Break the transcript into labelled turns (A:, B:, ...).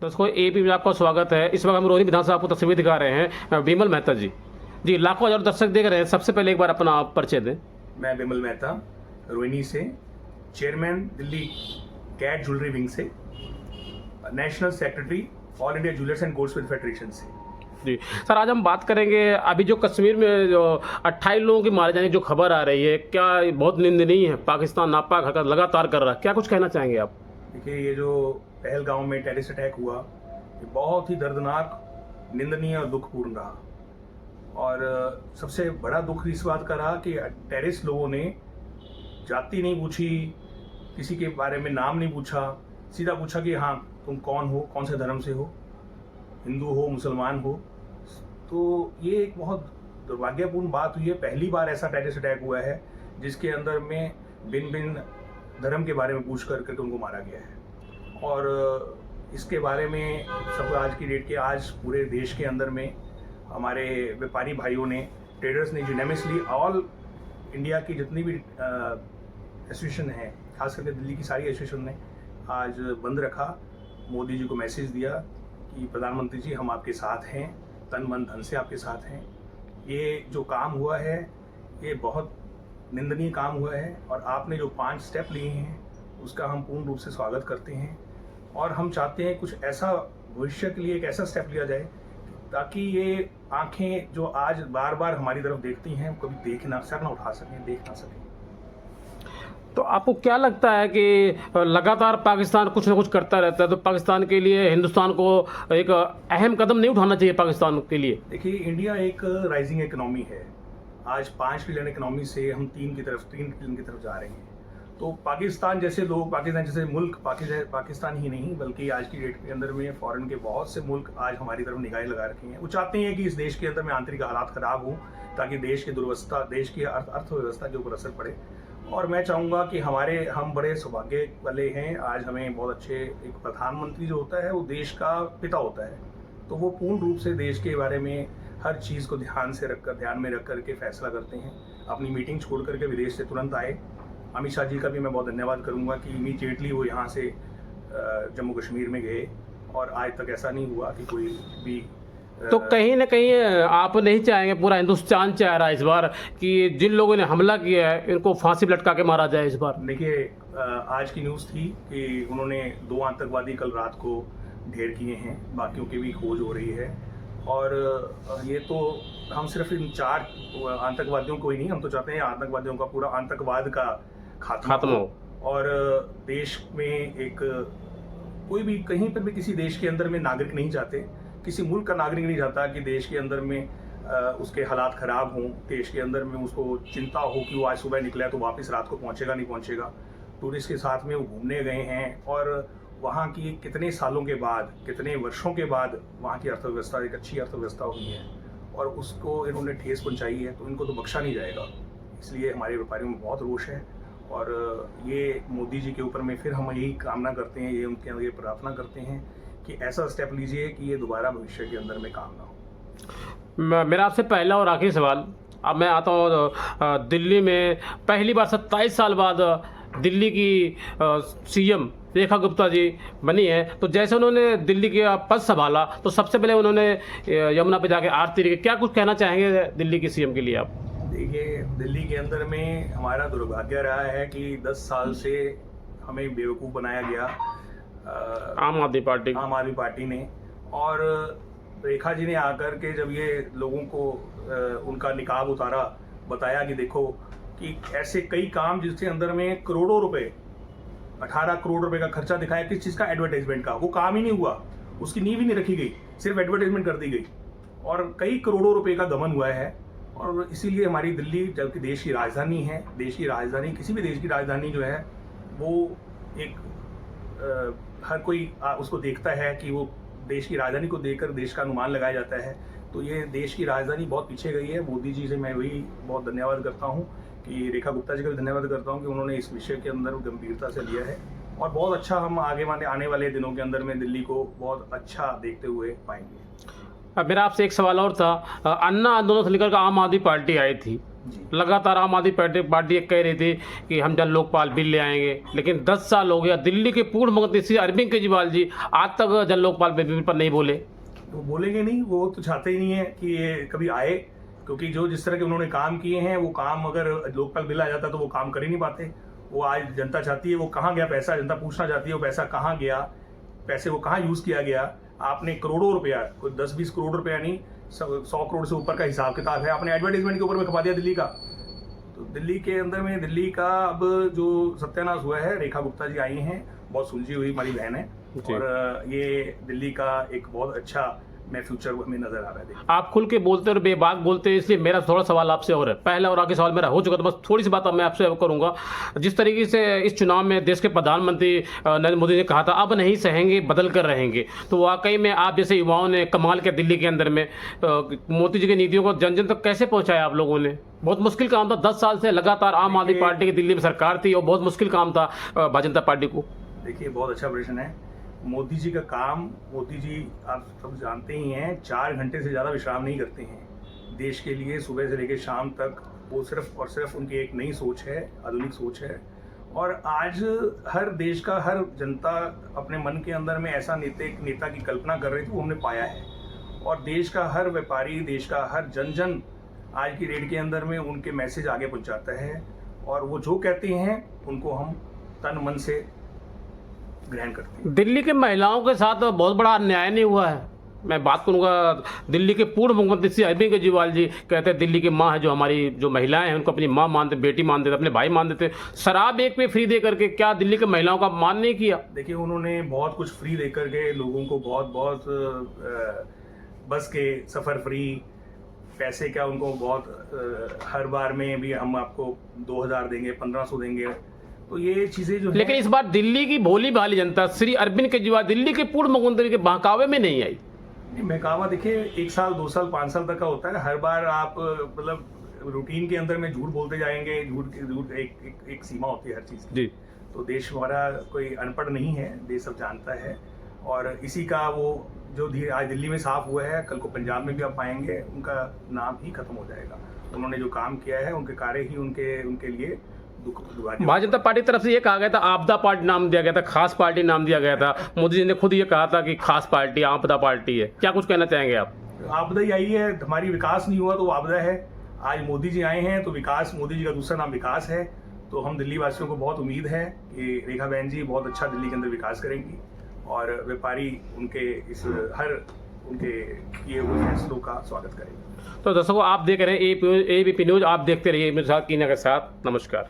A: दर्शकों एपी में आपका स्वागत है। इस वक्त हम रोहिणी विधानसभा आपको तस्वीर दिखा रहे हैं विमल मेहता जी। जी, लाखों हजारों दर्शक देख रहे हैं। सबसे पहले एक बार अपना आप परिचय दें।
B: मैं विमल मेहता, रोहिणी से, chairman Delhi CAT jewellery wing से, national secretary all India jewellers and goldsmith federation से।
A: जी सर, आज हम बात करेंगे अभी जो कश्मीर में जो 28 लोगों की मारे जाने की जो खबर आ रही है, क्या ये बहुत निंदनीय है? पाकिस्तान नापाक हरकत लगातार कर रहा है, क्या कुछ कहना चाहेंगे आप?
B: देखिए, ये जो पहलगाम में टेररिस्ट अटैक हुआ, ये बहुत ही दर्दनाक, निंदनीय और दुखपूर्ण रहा। और सबसे बड़ा दुख इस बात का रहा कि टेररिस्ट लोगों ने जाति नहीं पूछी, किसी के बारे में नाम नहीं पूछा, सीधा पूछा कि हाँ तुम कौन हो, कौन से धर्म से हो, हिंदू हो, मुसलमान हो। तो ये एक बहुत दुर्भाग्यपूर्ण बात हुई है। पहली बार ऐसा टेररिस्ट अटैक हुआ है जिसके अंदर में भिन्न भिन्न धर्म के बारे में पूछ करके उनको मारा गया है। और इसके बारे में सब आज की डेट के आज पूरे देश के अंदर में हमारे व्यापारी भाइयों ने, ट्रेडर्स ने यूनानिमसली ऑल इंडिया की जितनी भी एसोसिएशन है, खास करके दिल्ली की सारी एसोसिएशन ने आज बंद रखा। मोदी जी को मैसेज दिया कि प्रधानमंत्री जी हम आपके साथ हैं, तन मन धन से आपके साथ हैं। ये जो काम हुआ है ये बहुत निंदनीय काम हुआ है और आपने जो 5 स्टेप लिए हैं उसका हम पूर्ण रूप से स्वागत करते हैं। और हम चाहते हैं कुछ ऐसा भविष्य के लिए एक ऐसा स्टेप लिया जाए ताकि ये आंखें जो आज बार बार हमारी तरफ देखती हैं कभी देख ना सर ना उठा सकें, देख ना सकें।
A: तो आपको क्या लगता है कि लगातार पाकिस्तान कुछ ना कुछ करता रहता है, तो पाकिस्तान के लिए हिंदुस्तान को एक अहम कदम नहीं उठाना चाहिए पाकिस्तान के लिए?
B: देखिए, इंडिया एक राइजिंग इकोनॉमी है। आज 5 ट्रिलियन इकोनॉमी से हम 3 ट्रिलियन की तरफ जा रहे हैं। तो पाकिस्तान जैसे लोग, पाकिस्तान जैसे मुल्क, पाकिस्तान ही नहीं बल्कि आज की डेट के अंदर में फॉरेन के बहुत से मुल्क आज हमारी तरफ निगाहें लगा रखे हैं। वो चाहते हैं कि इस देश के अंदर में आंतरिक हालात खराब हो ताकि देश की दुर्वस्था, देश की अर्थव्यवस्था के ऊपर असर पड़े। और मैं चाहूँगा कि हम बड़े सौभाग्य वाले हैं। आज हमें बहुत अच्छे एक प्रधानमंत्री जो होता है वो देश का पिता होता है, तो वो पूर्ण रूप से देश के बारे में हर चीज़ को ध्यान में रख कर के फैसला करते हैं। अपनी मीटिंग छोड़ करके विदेश से तुरंत आए। अमित शाह जी का भी मैं बहुत धन्यवाद करूंगा कि इमीडिएटली वो यहाँ से जम्मू कश्मीर में गए और आज तक ऐसा नहीं हुआ कि कोई भी
A: तो कहीं ना कहीं आप नहीं चाहेंगे, पूरा हिंदुस्तान चाह रहा है इस बार कि जिन लोगों ने हमला किया है इनको फांसी पर लटका के मारा जाए इस बार?
B: देखिए, आज की न्यूज़ थी कि उन्होंने 2 आतंकवादी कल रात को ढेर किए हैं, बाकियों की भी खोज हो रही है। और ये तो हम सिर्फ इन 4 आतंकवादियों को ही नहीं, हम तो चाहते हैं आतंकवादियों का पूरा आतंकवाद का खात्मा हो। और देश में एक कोई भी कहीं पर भी किसी देश के अंदर में नागरिक नहीं चाहते, किसी मुल्क का नागरिक नहीं चाहता कि देश के अंदर में उसके हालात ख़राब हों, देश के अंदर में उसको चिंता हो कि वो आज सुबह निकला तो वापस रात को पहुंचेगा नहीं पहुंचेगा। टूरिस्ट के साथ में वो घूमने गए हैं और वहाँ की कितने सालों के बाद, कितने वर्षों के बाद वहाँ की अर्थव्यवस्था एक अच्छी अर्थव्यवस्था हुई है और उसको इन्होंने ठेस पहुँचाई है, तो इनको तो बख्शा नहीं जाएगा। इसलिए हमारे व्यापारियों में बहुत रोष है और ये मोदी जी के ऊपर में फिर हम यही कामना करते हैं, ये उनके अंदर ये प्रार्थना करते हैं कि ऐसा स्टेप लीजिए कि ये दोबारा भविष्य के अंदर में काम ना हो।
A: मेरा आपसे पहला और आखिरी सवाल, अब मैं आता हूँ दिल्ली में पहली बार 27 साल बाद दिल्ली की सीएम रेखा गुप्ता जी बनी है, तो जैसे उन्होंने दिल्ली का पद संभाला तो सबसे पहले उन्होंने यमुना पे जाके आरती रखी। क्या कुछ कहना चाहेंगे दिल्ली के सीएम के लिए आप?
B: देखिए, दिल्ली के अंदर में हमारा दुर्भाग्य रहा है कि 10 साल से हमें बेवकूफ़ बनाया गया
A: आम आदमी पार्टी
B: ने। और रेखा जी ने आकर के जब ये लोगों को उनका निकाब उतारा, बताया कि देखो कि ऐसे कई काम जिसके अंदर में करोड़ों रुपए, 18 करोड़ रुपए का खर्चा दिखाया, किस चीज़ का, एडवर्टाइजमेंट का, वो काम ही नहीं हुआ, उसकी नींव ही नहीं रखी गई, सिर्फ एडवर्टाइजमेंट कर दी गई और कई करोड़ों रुपए का गबन हुआ है। और इसीलिए हमारी दिल्ली, जबकि देश की राजधानी है, देश की राजधानी, किसी भी देश की राजधानी जो है वो एक हर कोई उसको देखता है कि वो देश की राजधानी को देखकर देश का अनुमान लगाया जाता है। तो ये देश की राजधानी बहुत पीछे गई है। मोदी जी से मैं वही बहुत धन्यवाद करता हूँ कि रेखा गुप्ता जी का भी धन्यवाद करता हूँ कि उन्होंने इस विषय के अंदर गंभीरता से लिया है और बहुत अच्छा हम आने वाले दिनों के अंदर में दिल्ली को बहुत अच्छा देखते हुए पाएंगे।
A: अब मेरा आपसे एक सवाल और था, अन्ना आंदोलन से लेकर आम आदमी पार्टी आई थी,
B: जी।
A: लगातार आम आदमी पार्टी कह रही थी कि हम जन लोकपाल बिल ले आएंगे, लेकिन 10 साल हो गया, दिल्ली के पूर्व मुख्यमंत्री अरविंद केजरीवाल जी आज तक जन लोकपाल बिल पर नहीं बोले।
B: वो बोलेंगे नहीं, वो तो चाहते ही नहीं है कि ये कभी आए, क्योंकि जो जिस तरह के उन्होंने काम किए हैं वो काम अगर लोकपाल बिल आ जाता तो वो काम कर ही नहीं पाते। वो आज जनता चाहती है, वो कहाँ गया पैसा, जनता पूछना चाहती है वो पैसा कहाँ गया, पैसे वो कहाँ यूज़ किया गया। आपने करोड़ों रुपया, कोई 10-20 करोड़ रुपया नहीं, 100 करोड़ से ऊपर का हिसाब किताब है, आपने एडवर्टाइजमेंट के ऊपर में खपा दिया दिल्ली का। तो दिल्ली के अंदर में दिल्ली का अब जो सत्यानाश हुआ है, रेखा गुप्ता जी आई हैं, बहुत सुलझी हुई हमारी बहन है, और ये दिल्ली का एक बहुत अच्छा मैं फ्यूचर में नजर आ रहा है। देखिए,
A: आप खुल के बोलते और बेबाक बोलते हैं, इसलिए मेरा थोड़ा सवाल आपसे और है। पहला और आगे सवाल मेरा हो चुका, तो बस थोड़ी सी बात अब मैं आपसे करूंगा। जिस तरीके से इस चुनाव में देश के प्रधानमंत्री नरेंद्र मोदी ने कहा था अब नहीं सहेंगे बदल कर रहेंगे, तो वाकई में आप जैसे युवाओं ने कमाल किया दिल्ली के अंदर में। मोदी जी की नीतियों को जन जन तक कैसे पहुंचाया आप लोगों ने? बहुत मुश्किल काम था, 10 साल से लगातार आम आदमी पार्टी की दिल्ली में सरकार थी और बहुत मुश्किल काम था भारतीय जनता पार्टी को।
B: देखिए, बहुत अच्छा प्रश्न है। मोदी जी का काम, मोदी जी आप सब जानते ही हैं, 4 घंटे से ज़्यादा विश्राम नहीं करते हैं देश के लिए, सुबह से लेकर शाम तक। वो सिर्फ और सिर्फ उनकी एक नई सोच है, आधुनिक सोच है। और आज हर देश का हर जनता अपने मन के अंदर में ऐसा नेता की कल्पना कर रही थी, वो हमने पाया है। और देश का हर व्यापारी, देश का हर जन जन आज की डेट के अंदर में उनके मैसेज आगे पहुंचाता है, और वो जो कहते हैं उनको हम तन मन से ग्रहण करते हैं।
A: दिल्ली के महिलाओं के साथ बहुत बड़ा अन्याय नहीं हुआ है? मैं बात करूंगा दिल्ली के पूर्व मुख्यमंत्री श्री अरविंद केजरीवाल जी कहते हैं दिल्ली की माँ है, जो हमारी जो महिलाएं हैं उनको अपनी माँ मानते, बेटी मानते थे, अपने भाई मानते थे। शराब एक पे फ्री दे करके क्या दिल्ली के महिलाओं का मान नहीं किया?
B: देखिए, उन्होंने बहुत कुछ फ्री दे करके लोगों को बहुत बस के सफ़र फ्री, पैसे क्या उनको बहुत हर बार में भी हम आपको 2000 देंगे, 1500 देंगे। तो ये चीज़ें जो
A: लेकिन इस बार दिल्ली की भोली भाली जनता श्री अरविंद केजरीवाल दिल्ली के पूर्व मुख्यमंत्री के बहकावे में नहीं आई।
B: बहकावा देखिए 1 साल 2 साल 5 साल तक का होता है। हर बार आप मतलब रूटीन के अंदर में झूठ बोलते जाएंगे, झूठ एक सीमा होती है हर चीज़ की।
A: जी।
B: तो देश हमारा कोई अनपढ़ नहीं है, देश सब जानता है, और इसी का वो जो आज दिल्ली में साफ हुआ है, कल को पंजाब में भी आप पाएंगे उनका नाम ही खत्म हो जाएगा। उन्होंने जो काम किया है, उनके कार्य ही उनके लिए
A: भारतीय जनता पार्टी तरफ से ये कहा गया था आपदा पार्टी नाम दिया गया था, खास पार्टी नाम दिया गया था। मोदी जी ने खुद ये कहा था कि खास पार्टी आपदा पार्टी है। क्या कुछ कहना चाहेंगे आप?
B: आपदा ही आई है, हमारी विकास नहीं हुआ तो वो आपदा है। आज मोदी जी आए हैं तो विकास, मोदी जी का दूसरा नाम विकास है। तो हम दिल्ली वासियों को बहुत उम्मीद है कि रेखा बहन जी बहुत अच्छा दिल्ली के अंदर विकास करेंगी, और व्यापारी उनके इस हर उनके किए हुए फैसलों का स्वागत करेंगे।
A: तो दर्शकों, आप देख रहे हैं एबीपी न्यूज, आप देखते रहिए मेरे साथ कीना के साथ। नमस्कार।